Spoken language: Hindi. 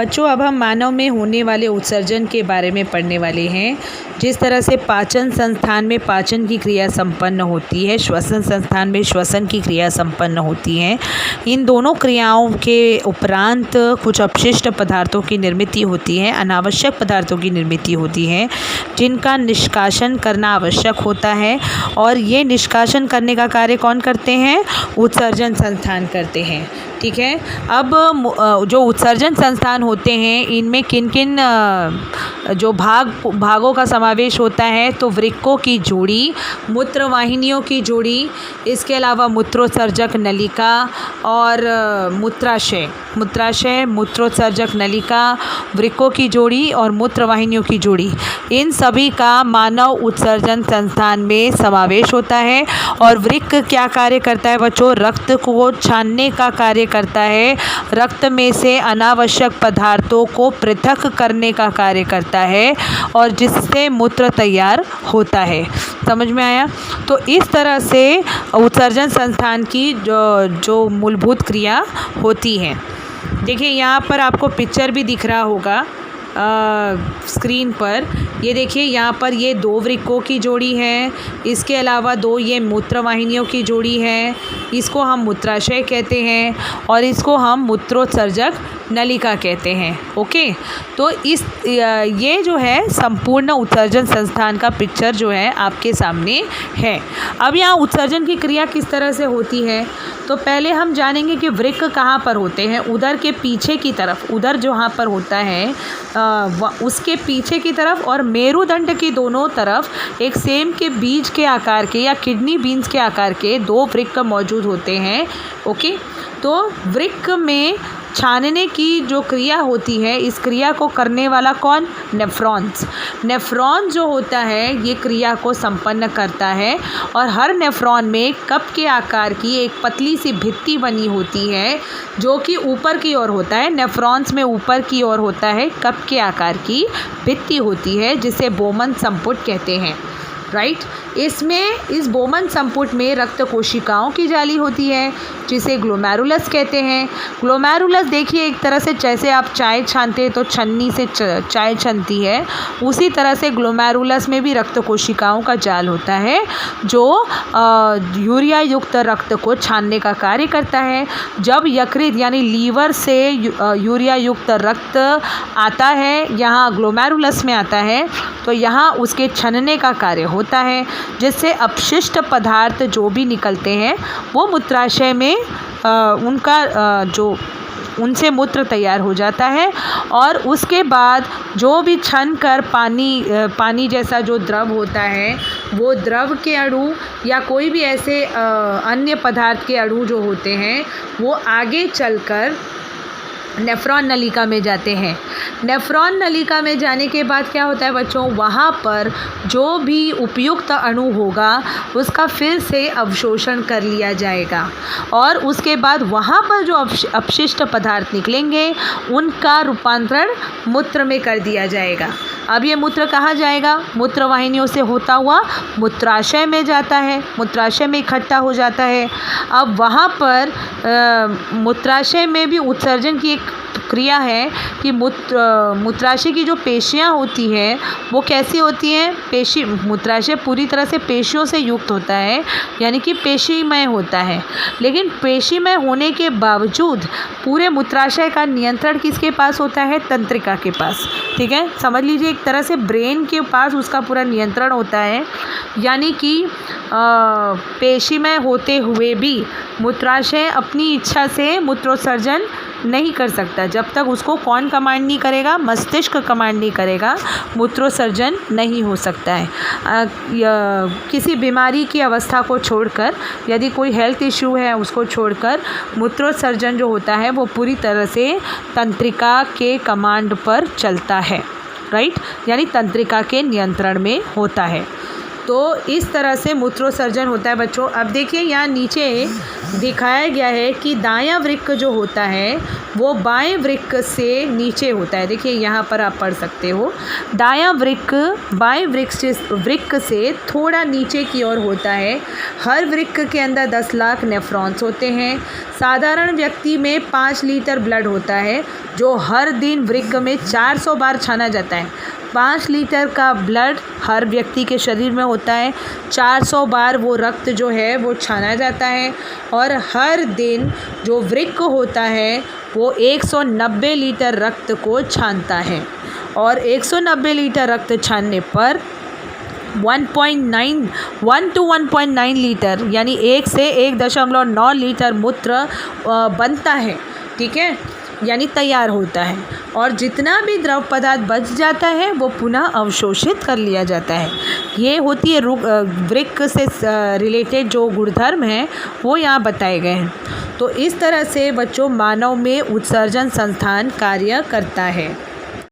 बच्चों, अब हम मानव में होने वाले उत्सर्जन के बारे में पढ़ने वाले हैं। जिस तरह से पाचन संस्थान में पाचन की क्रिया संपन्न होती है, श्वसन संस्थान में श्वसन की क्रिया संपन्न होती है, इन दोनों क्रियाओं के उपरांत कुछ अपशिष्ट पदार्थों की निर्मित होती है, अनावश्यक पदार्थों की निर्मित होती है, जिनका निष्कासन करना आवश्यक होता है। और ये निष्कासन करने का कार्य कौन करते हैं? उत्सर्जन संस्थान करते हैं। ठीक है। अब जो उत्सर्जन संस्थान होते हैं, इनमें किन किन जो भागों का समावेश होता है? तो वृक्कों की जोड़ी, मूत्रवाहिनियों की जोड़ी, इसके अलावा मूत्रोत्सर्जक नलिका और मूत्राशय, मूत्रोत्सर्जक नलिका, वृक्कों की जोड़ी और मूत्रवाहिनियों की जोड़ी, इन सभी का मानव उत्सर्जन संस्थान में समावेश होता है। और वृक्क क्या कार्य करता है बच्चों? रक्त को छानने का कार्य करता है, रक्त में से अनावश्यक पदार्थों को पृथक करने का कार्य करता है, और जिससे मूत्र तैयार होता है। समझ में आया? तो इस तरह से उत्सर्जन संस्थान की जो मूलभूत क्रिया होती है। देखिए, यहाँ पर आपको पिक्चर भी दिख रहा होगा स्क्रीन पर। ये देखिए, यहाँ पर ये 2 वृक्कों की जोड़ी है, इसके अलावा 2 ये मूत्रवाहिनियों की जोड़ी है। इसको हम मूत्राशय कहते हैं और इसको हम मूत्रोत्सर्जक नलिका कहते हैं। ओके, तो ये जो है संपूर्ण उत्सर्जन संस्थान का पिक्चर जो है आपके सामने है। अब यहाँ उत्सर्जन की क्रिया किस तरह से होती है? तो पहले हम जानेंगे कि वृक्क कहाँ पर होते हैं। उदर के पीछे की तरफ, उदर जहाँ पर होता है उसके पीछे की तरफ और मेरुदंड की दोनों तरफ एक सेम के बीज के आकार के या किडनी बीन्स के आकार के 2 वृक्क मौजूद होते हैं। ओके, तो वृक्क में छानने की जो क्रिया होती है, इस क्रिया को करने वाला कौन? नेफ्रॉन्स। नेफ्रॉन जो होता है ये क्रिया को संपन्न करता है, और हर नेफ्रॉन में कप के आकार की एक पतली सी भित्ति बनी होती है जो कि ऊपर की ओर होता है। नेफ्रॉन्स में ऊपर की ओर होता है कप के आकार की भित्ति होती है, जिसे बोमन संपुट कहते हैं। राइट। इस बोमन संपुट में रक्त कोशिकाओं की जाली होती है, जिसे ग्लोमेरुलस कहते हैं। ग्लोमेरुलस देखिए, एक तरह से जैसे आप चाय छानते हैं तो छन्नी से चाय छनती है, उसी तरह से ग्लोमेरुलस में भी रक्त कोशिकाओं का जाल होता है, जो यूरिया युक्त रक्त को छानने का कार्य करता है। जब यकृत यानी लीवर से यूरिया युक्त रक्त आता है, यहाँ ग्लोमेरुलस में आता है, तो यहाँ उसके छनने का कार्य होता है, जिससे अपशिष्ट पदार्थ जो भी निकलते हैं वो मूत्राशय में उनसे मूत्र तैयार हो जाता है। और उसके बाद जो भी छन कर पानी जैसा जो द्रव होता है, वो द्रव के अणु या कोई भी ऐसे अन्य पदार्थ के अणु जो होते हैं, वो आगे चलकर नेफ्रॉन नलिका में जाते हैं। नेफ्रॉन नलिका में जाने के बाद क्या होता है बच्चों? वहाँ पर जो भी उपयुक्त अणु होगा उसका फिर से अवशोषण कर लिया जाएगा, और उसके बाद वहाँ पर जो अपशिष्ट पदार्थ निकलेंगे उनका रूपांतरण मूत्र में कर दिया जाएगा। अब ये मूत्र कहाँ जाएगा? मूत्रवाहिनियों से होता हुआ मूत्राशय में जाता है, मूत्राशय में इकट्ठा हो जाता है। अब वहाँ पर मूत्राशय में भी उत्सर्जन की एक क्रिया है कि मूत्राशय की जो पेशियाँ होती हैं वो कैसी होती हैं? मूत्राशय पूरी तरह से पेशियों से युक्त होता है, यानी कि पेशीमय होता है। लेकिन पेशीमय होने के बावजूद पूरे मूत्राशय का नियंत्रण किसके पास होता है? तंत्रिका के पास। ठीक है, समझ लीजिए, एक तरह से ब्रेन के पास उसका पूरा नियंत्रण होता है। यानी कि पेशीमय होते हुए भी मूत्राशय अपनी इच्छा से मूत्रोत्सर्जन नहीं कर सकता। जब तक उसको कौन कमांड नहीं करेगा? मस्तिष्क कमांड नहीं करेगा, मूत्रोत्सर्जन नहीं हो सकता है। किसी बीमारी की अवस्था को छोड़कर, यदि कोई हेल्थ इश्यू है उसको छोड़कर, मूत्रोत्सर्जन जो होता है वो पूरी तरह से तंत्रिका के कमांड पर चलता है। राइट, यानी तंत्रिका के नियंत्रण में होता है। तो इस तरह से मूत्रोत्सर्जन होता है बच्चों। अब देखिए यहाँ नीचे दिखाया गया है कि दायां वृक्क जो होता है वो बाएं वृक्क से नीचे होता है। देखिए यहाँ पर आप पढ़ सकते हो, दायां वृक्क बाएं वृक्क से थोड़ा नीचे की ओर होता है। हर वृक्क के अंदर 10 लाख नेफ्रॉन्स होते हैं। साधारण व्यक्ति में 5 लीटर ब्लड होता है जो हर दिन वृक्क में 400 बार छाना जाता है। 5 लीटर का ब्लड हर व्यक्ति के शरीर में होता है, 400 बार वो रक्त जो है वो छाना जाता है और हर दिन जो वृक्क होता है वो 190 लीटर रक्त को छानता है और 190 लीटर रक्त छानने पर 1 to 1.9 लीटर यानी 1 से 1.9 लीटर मूत्र बनता है, ठीक है, यानी तैयार होता है। और जितना भी द्रव पदार्थ बच जाता है वो पुनः अवशोषित कर लिया जाता है। ये होती है वृक्क से रिलेटेड जो गुणधर्म हैं वो यहाँ बताए गए हैं। तो इस तरह से बच्चों मानव में उत्सर्जन संस्थान कार्य करता है।